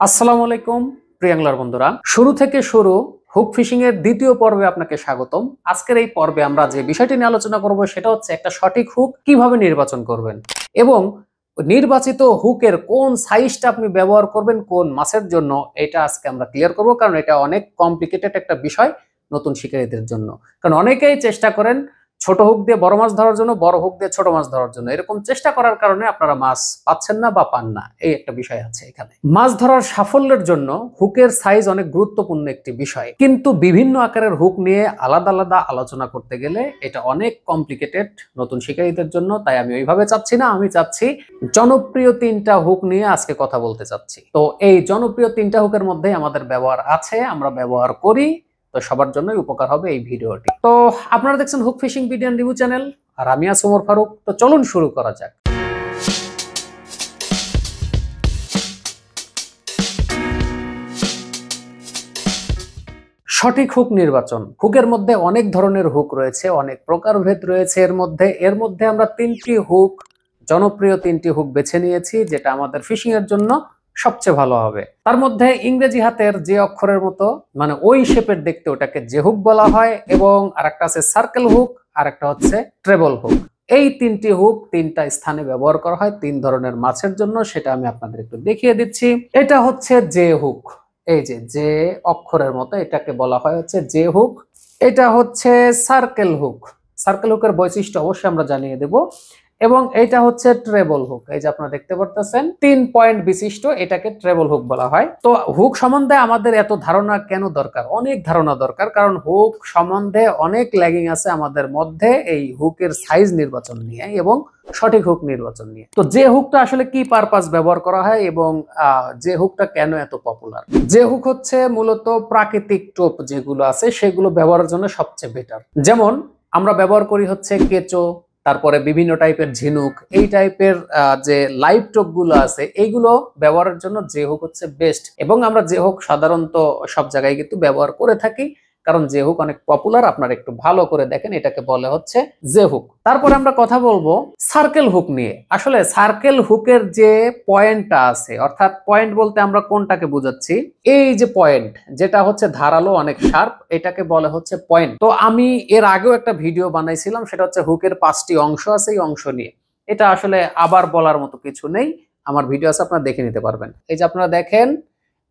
আসসালামু আলাইকুম প্রিয়াংলার বন্ধুরা, শুরু থেকে শুরু হুক ফিশিং এর দ্বিতীয় পর্বে আপনাকে স্বাগতম। আজকের এই পর্বে আমরা যে বিষয়টি নিয়ে আলোচনা করব সেটা হচ্ছে একটা সঠিক হুক কিভাবে নির্বাচন করবেন এবং নির্বাচিত হুকের কোন সাইজটা আপনি ব্যবহার করবেন কোন মাছের জন্য, এটা আজকে আমরা ক্লিয়ার করব। কারণ এটা অনেক কমপ্লিকেটেড একটা বিষয় নতুন শিকারীদের জন্য। কারণ অনেকেই চেষ্টা করেন ছোট হুক দিয়ে বড় মাছ ধরার জন্য, বড় হুক দিয়ে ছোট মাছ ধরার জন্য। এরকম চেষ্টা করার কারণে আপনারা মাছ পাচ্ছেন না বা পান না, এই একটা বিষয় আছে এখানে। মাছ ধরার সাফল্যের জন্য হুকের সাইজ অনেক গুরুত্বপূর্ণ একটি বিষয়, কিন্তু বিভিন্ন আকারের হুক নিয়ে আলাদা আলাদা আলোচনা করতে গেলে এটা অনেক কমপ্লিকেটেড নতুন শিকারীদের জন্য। তাই আমি ওইভাবে চাচ্ছি না, আমি চাচ্ছি জনপ্রিয় তিনটা হুক নিয়ে আজকে কথা বলতে চাচ্ছি। তো এই জনপ্রিয় তিনটা হুকের মধ্যে আমাদের ব্যবহার আছে, আমরা ব্যবহার করি, তো সবার জন্যই উপকার হবে এই ভিডিওটি। তো আপনারা দেখছেন hook fishing video and review channel, আর আমি আছি ওমর ফারুক। তো চলুন শুরু করা যাক। সঠিক হুক নির্বাচন। হুকের মধ্যে অনেক ধরনের হুক রয়েছে, অনেক প্রকারভেদ রয়েছে। এর মধ্যে আমরা তিনটি হুক, জনপ্রিয় তিনটি হুক বেছে নিয়েছি যেটা আমাদের ফিশিং এর জন্য সবচেয়ে ভালো হবে। তার মধ্যে ইংরেজি হাতের যে অক্ষরের মতো, মানে ওই শেপের দেখতে, ওটাকে যে হুক বলা হয়, এবং আরেকটা আছে সার্কেল হুক, আর একটা হচ্ছে ট্রেবল হুক। এই তিনটি হুক তিনটা স্থানে ব্যবহার করা হয় তিন ধরনের মাছের জন্য, সেটা আমি আপনাদের একটু দেখিয়ে দিচ্ছি। এটা হচ্ছে যে হুক, এই যে অক্ষরের মতো, এটাকে বলা হয় হচ্ছে যে হুক। এটা হচ্ছে সার্কেল হুক। সার্কেল হুকের বৈশিষ্ট্য অবশ্যই আমরা জানিয়ে দেব। এবং এটা হচ্ছে ট্রেবল হুক, এই যে আপনারা দেখতে পারতেছেন 3 পয়েন্ট বিশিষ্ট, এটাকে ট্রেবল হুক বলা হয়। তো হুক সম্বন্ধে আমাদের এত ধারণা কেন দরকার? অনেক ধারণা দরকার, কারণ হুক সম্বন্ধে অনেক ল্যাগিং আছে আমাদের মধ্যে এই হুকের সাইজ নির্বাচন নিয়ে এবং সঠিক হুক নির্বাচন নিয়ে। তো যে হুকটা আসলে কি পারপাস ব্যবহার করা হয় এবং যে হুকটা কেন এত পপুলার? যে হুক হচ্ছে মূলত প্রাকৃতিক টোপ যেগুলো আছে সেগুলো ব্যবহারের জন্য সবচেয়ে বেটার। যেমন আমরা ব্যবহার করি হচ্ছে কেঁচো, তারপরে বিভিন্ন টাইপের ঝিনুক, এই টাইপের যে লাইভ টোপ গুলো আছে এইগুলো ব্যবহারের জন্য যে হুক হচ্ছে বেস্ট। এবং আমরা যে হুক সাধারণত সব জায়গায় কিন্তু ব্যবহার করে থাকি, কারণ যে হুক অনেক পপুলার। আপনারা একটু ভালো করে দেখেন, এটাকে বলে হচ্ছে যে হুক। তারপরে আমরা কথা বলবো সার্কেল হুক নিয়ে। আসলে সার্কেল হুকের যে পয়েন্টটা আছে, অর্থাৎ পয়েন্ট বলতে আমরা কোনটাকে বোঝাচ্ছি, এই যে পয়েন্ট যেটা হচ্ছে ধারালো অনেক শার্প, এটাকে বলে হচ্ছে পয়েন্ট। তো আমি এর আগেও একটা ভিডিও বানাইছিলাম, সেটা হচ্ছে হুকের 5টি অংশ আছে, এই অংশ নিয়ে। এটা আসলে আবার বলার মতো কিছু নেই, আমার ভিডিও আছে, আপনারা দেখে নিতে পারবেন। এই যে আপনারা দেখেন,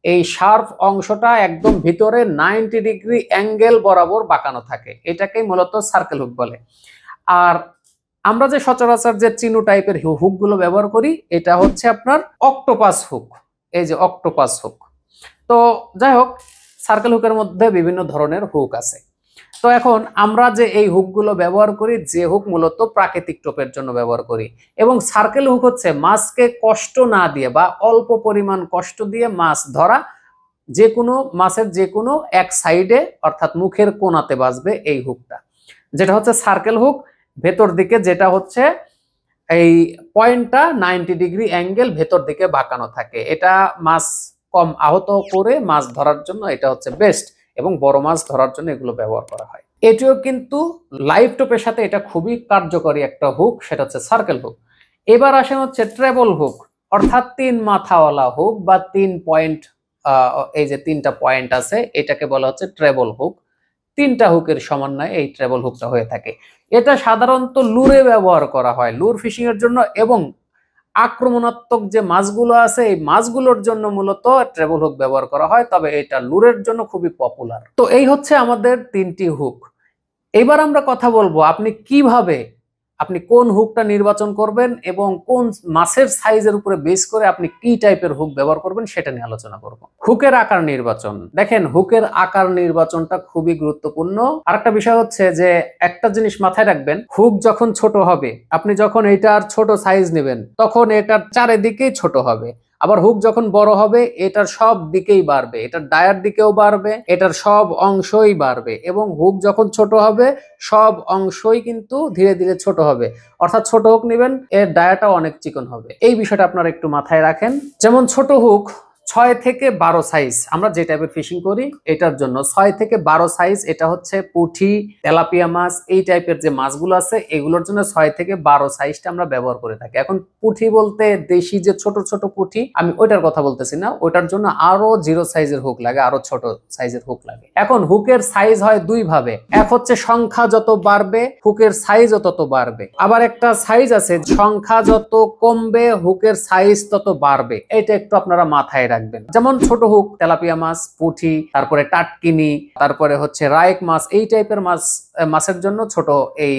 এই শার্প অংশটা একদম ভিতরে 90 ডিগ্রি অ্যাঙ্গেল বরাবর বাঁকানো থাকে, এটাকেই মূলত সার্কেল হুক বলে। আর আমরা যে সচরাচর যে চিনু টাইপের হুক গুলো ব্যবহার করি, এটা হচ্ছে আপনার অক্টোপাস হুক। এই যে অক্টোপাস হুক। তো যাই হোক, সার্কেল হুকের মধ্যে বিভিন্ন ধরনের হুক আছে। তো এখন আমরা যে এই হুকগুলো ব্যবহার করি, যে হুক মূলত প্রাকৃতিক টোপের জন্য ব্যবহার করি, এবং সার্কেল হুক হচ্ছে মাছকে কষ্ট না দিয়ে বা অল্প পরিমাণ কষ্ট দিয়ে মাছ ধরা, যে কোনো মাছের যে কোনো এক সাইডে অর্থাৎ মুখের কোণাতে বাজবে এই হুকটা, যেটা হচ্ছে সার্কেল হুক। ভেতর দিকে যেটা হচ্ছে এই পয়েন্টটা 90 ডিগ্রি অ্যাঙ্গেল ভেতর দিকে বাঁকানো থাকে, এটা মাছ কম আহত করে মাছ ধরার জন্য এটা হচ্ছে বেস্ট, এবং বড় মাছ ধরার জন্য এগুলো ব্যবহার করা হয়। এটিও কিন্তু লাইভ টোপের সাথে এটা খুবই কার্যকরী একটা হুক, সেটা হচ্ছে সার্কেল হুক। এবার আসেন হচ্ছে ট্রেবল হুক, অর্থাৎ 3 মাথাওয়ালা হুক বা 3 পয়েন্ট। এই যে 3টা পয়েন্ট আছে, এটাকে বলা হচ্ছে ট্রেবল হুক। 3টা হুকের সমন্বয়ে এই ট্রেবল হুকটা হয়ে থাকে। এটা সাধারণত লুরে ব্যবহার করা হয়, লুর ফিশিং এর জন্য, এবং আক্রমণাত্মক যে মাছগুলো আছে এই মাছগুলোর জন্য মূলত ট্রেবল হুক ব্যবহার করা হয়, তবে এটা লুরের জন্য খুবই পপুলার। তো এই হচ্ছে আমাদের 3টি হুক। এবার আমরা কথা বলবো আপনি কোন হুকটা নির্বাচন করবেন এবং কোন মাছের সাইজের উপরে বেস করে আপনি কি টাইপের হুক ব্যবহার করবেন সেটা নিয়ে আলোচনা করব। হুকের আকার নির্বাচন। দেখেন, হুকের আকার নির্বাচনটা খুবই গুরুত্বপূর্ণ। আরেকটা বিষয় হচ্ছে যে একটা জিনিস মাথায় রাখবেন, হুক যখন ছোট হবে, আপনি যখন এটার ছোট সাইজ নেবেন তখন এটার চারিদিকেই ছোট হবে। আবার হুক যখন বড় হবে এটার সব দিকেই বাড়বে, এটার ডায়ার দিকেও বাড়বে, এটার সব অংশই বাড়বে। এবং হুক যখন ছোট হবে সব অংশই কিন্তু ধীরে ধীরে ছোট হবে, অর্থাৎ ছোট হুক নেবেন এর ডায়াটাও অনেক চিকন হবে। এই বিষয়টা আপনারা একটু মাথায় রাখেন। যেমন ছোট হুক 6 থেকে 12 সাইজ, আমরা যে টাইপের ফিশিং করি এটার জন্য 6 থেকে 12 সাইজ, এটা হচ্ছে পুঁটি, তেলাপিয়া মাছ, এই টাইপের যে মাছগুলো আছে এগুলোর জন্য 6 থেকে 12 সাইজটা আমরা ব্যবহার করে থাকি। এখন পুঁটি বলতে দেশি যে ছোট ছোট পুঁটি, আমি ওইটার কথা বলতেছি না, ওইটার জন্য আরো 0 সাইজের হুক লাগে, আরো ছোট সাইজের হুক লাগে। এখন হুকের সাইজ হয় দুই ভাবে, এক হচ্ছে সংখ্যা যত বাড়বে হুকের সাইজও তত বাড়বে, আবার একটা সাইজ আছে সংখ্যা যত কমবে হুকের সাইজ তত বাড়বে। এটা একটু আপনারা মাথায় রাখবেন। যেমন ছোট হুক তেলাপিয়া মাছ, পুঁটি, তারপরে টাটকিনি, তারপরে হচ্ছে রায়েক মাছ, এই টাইপের মাছের জন্য ছোট এই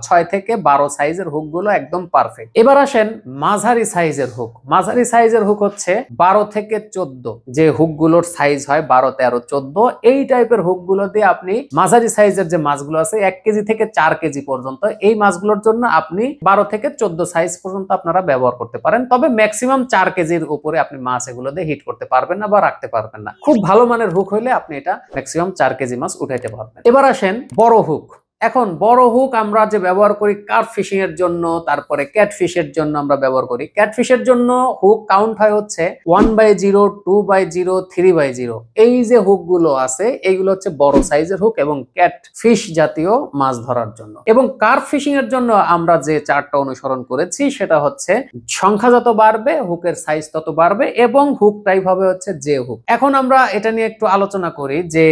6 থেকে 12 সাইজের হুক গুলো একদম পারফেক্ট। এবার আসেন মাঝারি সাইজের হুক। মাঝারি সাইজের হুক হচ্ছে 12 থেকে 14, যে হুক গুলোর সাইজ হয় 12, 13, 14, এই টাইপের হুক গুলো দিয়ে আপনি মাঝারি সাইজের যে মাছগুলো আছে 1 কেজি থেকে 4 কেজি পর্যন্ত, এই মাছগুলোর জন্য আপনি 12 থেকে 14 সাইজ পর্যন্ত আপনারা ব্যবহার করতে পারেন। তবে ম্যাক্সিমাম 4 কেজির উপরে আপনি মাছ এগুলো দিয়ে হিট করতে পারবেন না বা রাখতে পারবেন না। খুব ভালো মানের হুক হইলে আপনি এটা ম্যাক্সিমাম 4 কেজি মাছ উঠাইতে পারবেন। এবার আসেন বড় হুক। এখন বড় হুক আমরা যে ব্যবহার করি কার্প ফিশিং এর জন্য, তারপরে ক্যাটফিশের জন্য আমরা ব্যবহার করি। ক্যাটফিশের জন্য হুক কাউন্ট হয় হচ্ছে 1/0, 2/0, 3/0। এই যে হুক গুলো আছে এইগুলো হচ্ছে বড় সাইজের হুক এবং ক্যাটফিশ জাতীয় মাছ ধরার জন্য। এবং কার্প ফিশিং এর জন্য আমরা যে চার্টটা অনুসরণ করেছি সেটা হচ্ছে সংখ্যা যত বাড়বে হুকের সাইজ তত বাড়বে এবং হুক টাইপ হবে হচ্ছে যে হুক। এখন আমরা এটা নিয়ে একটু আলোচনা করি যে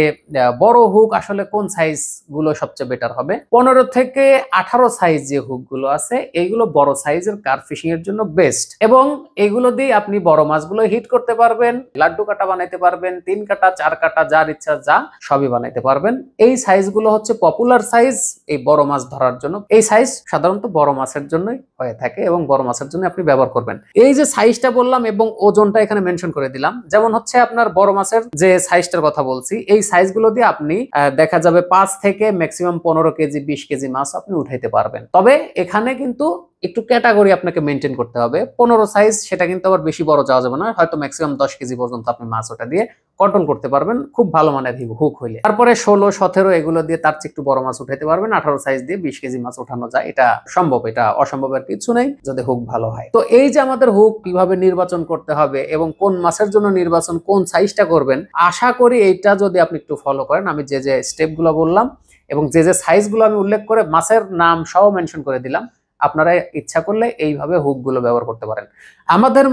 বড় হুক আসলে কোন সাইজ গুলো সবচেয়ে বেটার হবে। 15 থেকে 18 সাইজ যে হুক গুলো আছে এইগুলো বড় সাইজের কার্প ফিশিং এর জন্য বেস্ট, এবং এগুলো দিয়ে আপনি বড় মাছগুলো হিট করতে পারবেন, লাড্ডু কাটা বানাইতে পারবেন, 3 কাটা 4 কাটা যার ইচ্ছা যা সবই বানাইতে পারবেন। এই সাইজগুলো হচ্ছে পপুলার সাইজ এই বড় মাছ ধরার জন্য। এই সাইজ সাধারণত বড় মাছের জন্যই হয়ে থাকে এবং বড় মাছের জন্য আপনি ব্যবহার করবেন। এই যে সাইজটা বললাম এবং ওজনটা এখানে মেনশন করে দিলাম, যেমন হচ্ছে আপনার বড় মাছের যে সাইজটার কথা বলছি এই সাইজগুলো দিয়ে আপনি দেখা যাবে 5 থেকে ম্যাক্সিমাম 15 কেজি 20 কেজি মাছ আপনি উঠাইতে পারবেন। তবে এখানে কিন্তু একটু ক্যাটাগরি আপনাকে মেনটেন করতে হবে। 15 সাইজ সেটা কিন্তু আবার বেশি বড় যাওয়া যাবে না, হয়তো ম্যাক্সিমাম 10 কেজি পর্যন্ত আপনি মাছ ওটা দিয়ে কন্ট্রোল করতে পারবেন খুব ভালো মানের হুক হইলে। তারপরে 16, 17 এগুলো দিয়ে তার চেয়ে একটু বড় মাছ উঠাইতে পারবেন। 18 সাইজ দিয়ে 20 কেজি মাছ উঠানো যায়, এটা সম্ভব, এটা অসম্ভবের কিছু নেই যদি হুক ভালো হয়। তো এই যে আমাদের হুক কিভাবে নির্বাচন করতে হবে এবং কোন মাছের জন্য নির্বাচন, কোন সাইজটা করবেন, আশা করি এইটা যদি আপনি একটু ফলো করেন, আমি যে যে স্টেপগুলো বললাম এবং যে যে সাইজগুলো আমি উল্লেখ করে মাছের নাম সহ মেনশন করে দিলাম, আপনারা ইচ্ছা করলে এইভাবে হুকগুলো ব্যবহার করতে পারেন। আমাদের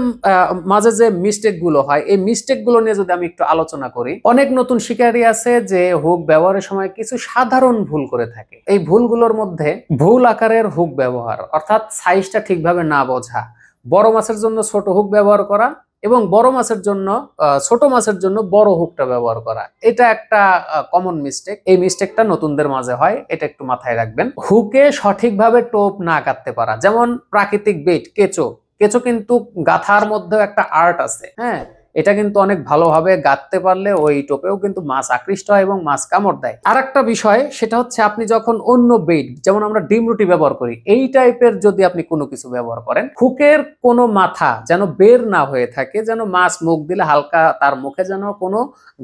মাঝে যে মিস্টেক গুলো হয় এই মিস্টেক গুলো নিয়ে যদি আমি একটু আলোচনা করি, অনেক নতুন শিকারী আছে যে হুক ব্যবহারের সময় কিছু সাধারণ ভুল করে থাকে। এই ভুলগুলোর মধ্যে ভুল আকারের হুক ব্যবহার, অর্থাৎ সাইজটা ঠিকভাবে না বোঝা, বড় মাছের জন্য ছোট হুক ব্যবহার করা এবং বড় মাছের জন্য ছোট মাছের জন্য বড় হুকটা ব্যবহার করা, এটা একটা কমন মিস্টেক। এই মিস্টেকটা নতুনদের মাঝে হয়, এটা একটু মাথায় রাখবেন। হুকে সঠিকভাবে টোপ না কাটতে পারা, যেমন প্রাকৃতিক বেট কেঁচো, কেঁচো কিন্তু গাথার মধ্যে একটা আর্ট আছে, হ্যাঁ, এটা কিন্তু অনেক ভালোভাবে গাঁথতে পারলে ওই টোপেও কিন্তু মাছ আকৃষ্ট হয় এবং মাছ কামড় দেয়। আর একটা বিষয় সেটা হচ্ছে আপনি যখন অন্য বেট, যেমন আমরা ডিম রুটি ব্যবহার করি, এই টাইপের যদি আপনি কোনো কিছু ব্যবহার করেন, হুকের কোনো মাথা যেন বের না হয়ে থাকে, যেন মাছ মুখ দিলে হালকা তার মুখে যেন কোনো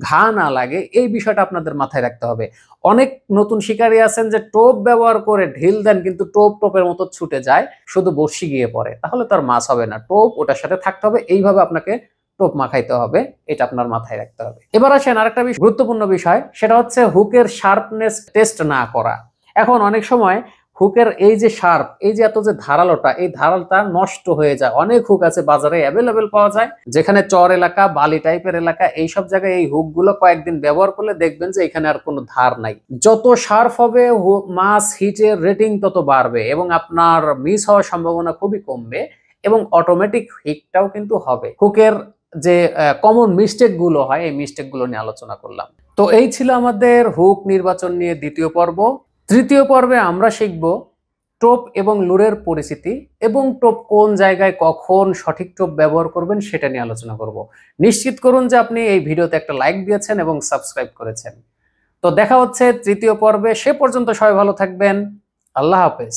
ঘা না লাগে, এই বিষয়টা আপনাদের মাথায় রাখতে হবে। অনেক নতুন শিকারী আছেন যে টোপ ব্যবহার করে ঢিল দেন কিন্তু টোপের মতো ছুটে যায়, শুধু বর্ষি গিয়ে পড়ে, তাহলে তার মাছ হবে না। টোপ ওটার সাথে থাকতে হবে, এইভাবে আপনাকে টোপ মাখাইতে হবে, এটা আপনার মাথায় রাখতে হবে। এবার আসেন আরেকটা গুরুত্বপূর্ণ বিষয়, সেটা হচ্ছে হুকের শার্পনেস টেস্ট না করা। এখন অনেক সময় হুকের এই যে শার্প, এই যে এত যে ধারালোটা, এই ধারালটা নষ্ট হয়ে যায়। অনেক হুক আছে বাজারে অ্যাভেলেবেল পাওয়া যায়, যেখানে চর এলাকা, বালি টাইপের এলাকা, এই সব জায়গায় এই হুকগুলো কয়েকদিন ব্যবহার করলে দেখবেন যে এখানে আর কোনো ধার নাই। যত শার্প হবে মাছ হিটের রেটিং তত বাড়বে এবং আপনার মিস হওয়ার সম্ভাবনা খুবই কমবে এবং অটোমেটিক হিটটাও কিন্তু হবে। হুকের যে কমন মিস্টেক গুলো হয় এই মিস্টেক গুলো নিয়ে আলোচনা করলাম। তো এই ছিল আমাদের হুক নির্বাচন নিয়ে দ্বিতীয় পর্ব। তৃতীয় পর্বে আমরা শিখব টোপ এবং লুরের পরিচিতি এবং টোপ কোন জায়গায় কখন সঠিক টোপ ব্যবহার করবেন সেটা নিয়ে আলোচনা করব। নিশ্চিত করুন যে আপনি এই ভিডিওতে একটা লাইক দিয়েছেন এবং সাবস্ক্রাইব করেছেন। তো দেখা হচ্ছে তৃতীয় পর্বে, সে পর্যন্ত সবাই ভালো থাকবেন। আল্লাহ হাফেজ।